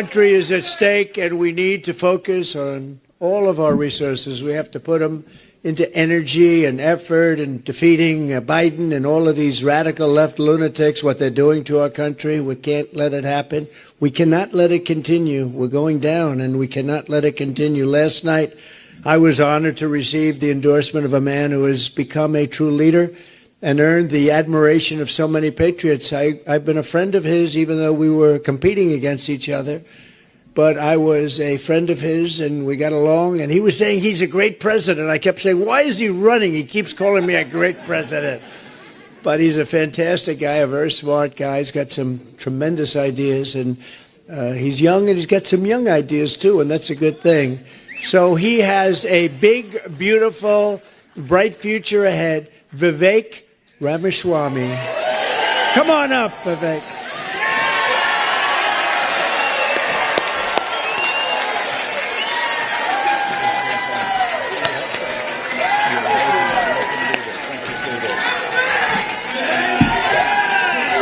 Country is at stake, and we need to focus on all of our resources. We have to put them into energy and effort and defeating Biden and all of these radical left lunatics, what they're doing to our country. We can't let it happen. We cannot let it continue. We're going down, and we cannot let it continue. Last night, I was honored to receive the endorsement of a man who has become a true leader and earned the admiration of so many patriots. I've been a friend of his, even though we were competing against each other. But I was a friend of his, and we got along. And he was saying he's a great president. I kept saying, why is he running? He keeps calling me a great president. But he's a fantastic guy, a very smart guy. He's got some tremendous ideas. And he's young, and he's got some young ideas, too, and that's a good thing. So he has a big, beautiful, bright future ahead. Vivek Ramaswamy. Come on up, Vivek.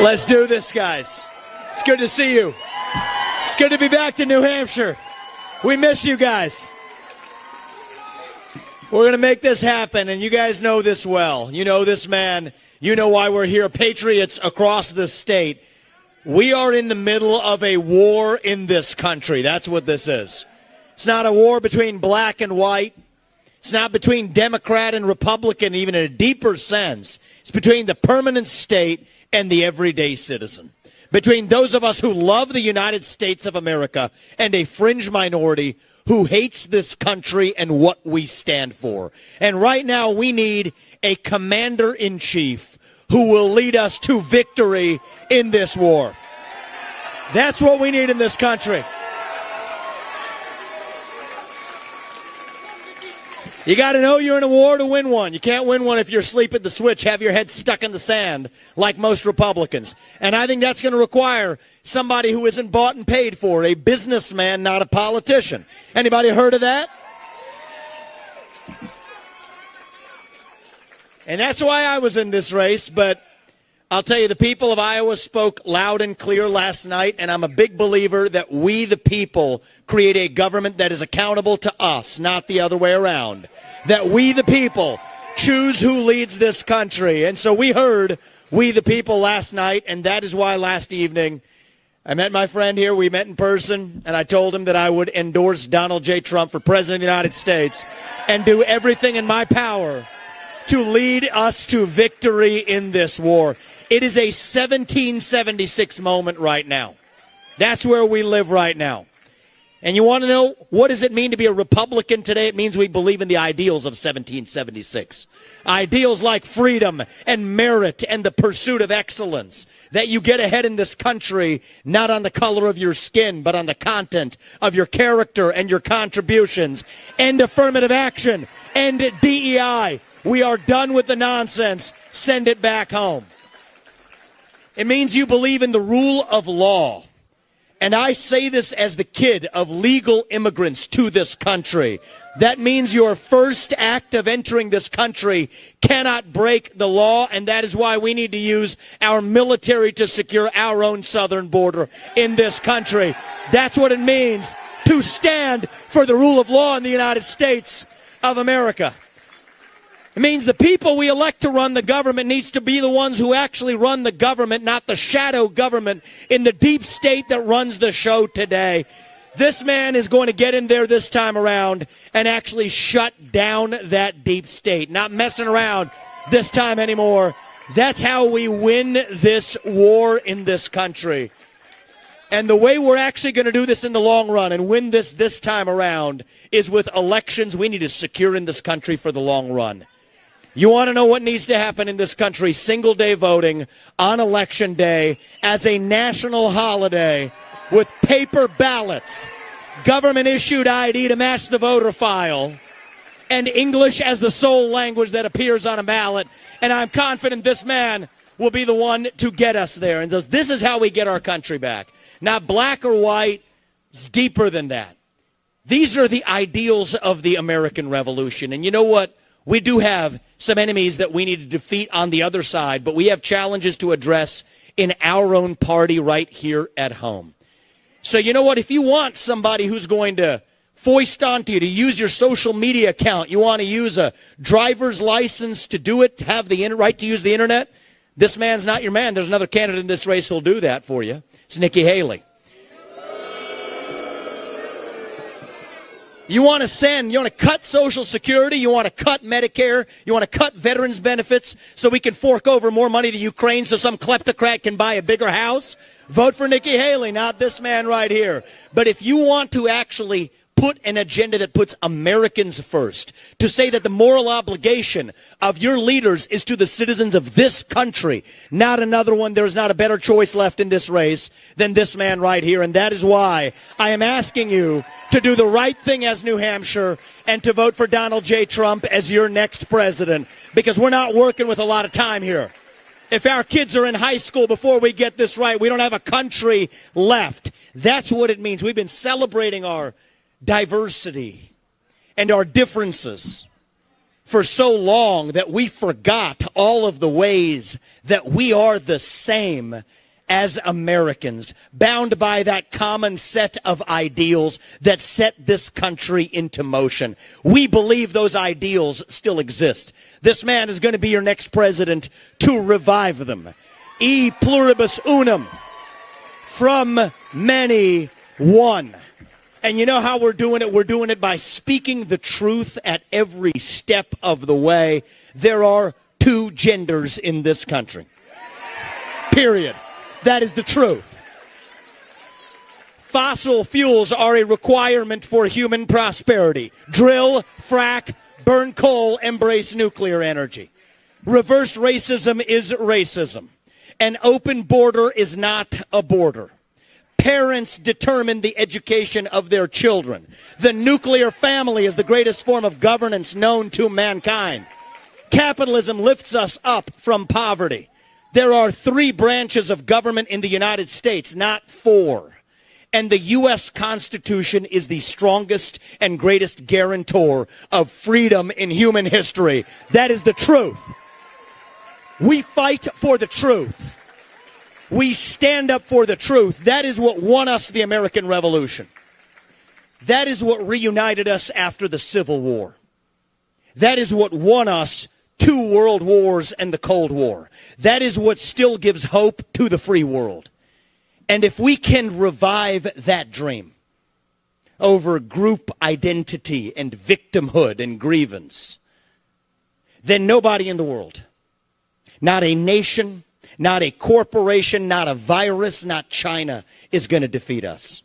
Let's do this, guys. It's good to see you. It's good to be back to New Hampshire. We miss you guys. We're going to make this happen, and you guys know this well. You know this man. You know why we're here. Patriots across the state. We are in the middle of a war in this country. That's what this is. It's not a war between black and white. It's not between Democrat and Republican, even in a deeper sense. It's between the permanent state and the everyday citizen. Between those of us who love the United States of America and a fringe minority who hates this country and what we stand for. And right now we need a commander-in-chief who will lead us to victory in this war. That's what we need in this country. You got to know you're in a war to win one. You can't win one if you're asleep at the switch, have your head stuck in the sand like most Republicans. And I think that's going to require somebody who isn't bought and paid for, a businessman, not a politician. Anybody heard of that? And that's why I was in this race, but I'll tell you, the people of Iowa spoke loud and clear last night, and I'm a big believer that we, the people, create a government that is accountable to us, not the other way around. That we, the people, choose who leads this country. And so we heard we, the people, last night, and that is why last evening I met my friend here. We met in person, and I told him that I would endorse Donald J. Trump for President of the United States and do everything in my power to lead us to victory in this war. It is a 1776 moment right now. That's where we live right now. And you want to know, what does it mean to be a Republican today? It means we believe in the ideals of 1776. Ideals like freedom and merit and the pursuit of excellence. That you get ahead in this country, not on the color of your skin, but on the content of your character and your contributions. And affirmative action and DEI. We are done with the nonsense. Send it back home. It means you believe in the rule of law. And I say this as the kid of legal immigrants to this country. That means your first act of entering this country cannot break the law, and that is why we need to use our military to secure our own southern border in this country. That's what it means to stand for the rule of law in the United States of America. It means the people we elect to run the government needs to be the ones who actually run the government, not the shadow government in the deep state that runs the show today. This man is going to get in there this time around and actually shut down that deep state. Not messing around this time anymore. That's how we win this war in this country. And the way we're actually going to do this in the long run and win this time around is with elections we need to secure in this country for the long run. You want to know what needs to happen in this country? Single day voting on election day as a national holiday with paper ballots, government issued ID to match the voter file, and English as the sole language that appears on a ballot. And I'm confident this man will be the one to get us there. And this is how we get our country back. Not black or white. It's deeper than that. These are the ideals of the American Revolution. And you know what? We do have some enemies that we need to defeat on the other side, but we have challenges to address in our own party right here at home. So you know what? If you want somebody who's going to foist onto you to use your social media account, you want to use a driver's license to do it, to have the right to use the internet, this man's not your man. There's another candidate in this race who'll do that for you. It's Nikki Haley. You want to cut Social Security, you want to cut Medicare, you want to cut veterans benefits so we can fork over more money to Ukraine so some kleptocrat can buy a bigger house? Vote for Nikki Haley, not this man right here. But if you want to actually put an agenda that puts Americans first, to say that the moral obligation of your leaders is to the citizens of this country, not another one, there's not a better choice left in this race than this man right here. And that is why I am asking you to do the right thing as New Hampshire and to vote for Donald J. Trump as your next president, because we're not working with a lot of time here. If our kids are in high school before we get this right, we don't have a country left. That's what it means. We've been celebrating our diversity and our differences for so long that we forgot all of the ways that we are the same as Americans, bound by that common set of ideals that set this country into motion. We believe those ideals still exist. This man is going to be your next president to revive them. E pluribus unum, from many one. And you know how we're doing it? We're doing it by speaking the truth at every step of the way. There are two genders in this country. Period. That is the truth. Fossil fuels are a requirement for human prosperity. Drill, frack, burn coal, embrace nuclear energy. Reverse racism is racism. An open border is not a border. Parents determine the education of their children. The nuclear family is the greatest form of governance known to mankind. Capitalism lifts us up from poverty. There are 3 branches of government in the United States, not 4. And the U.S. Constitution is the strongest and greatest guarantor of freedom in human history. That is the truth. We fight for the truth. We stand up for the truth. That is what won us the American Revolution. That is what reunited us after the Civil War. That is what won us 2 world wars and the Cold War. That is what still gives hope to the free world. And if we can revive that dream over group identity and victimhood and grievance, then nobody in the world, not a nation, not a corporation, not a virus, not China, is going to defeat us.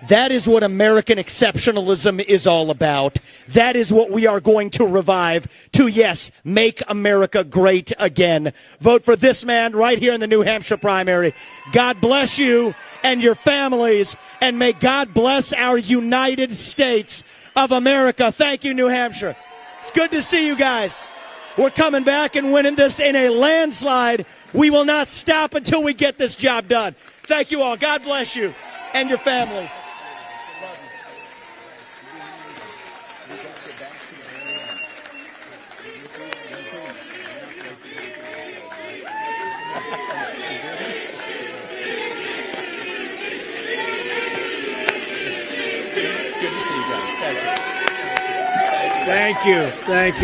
That is what American exceptionalism is all about. That is what we are going to revive to, yes, make America great again. Vote for this man right here in the New Hampshire primary. God bless you and your families, and may God bless our United States of America. Thank you, New Hampshire. It's good to see you guys. We're coming back and winning this in a landslide. We will not stop until we get this job done. Thank you all. God bless you and your families. Good to see you guys. Thank you. Thank you. Thank you.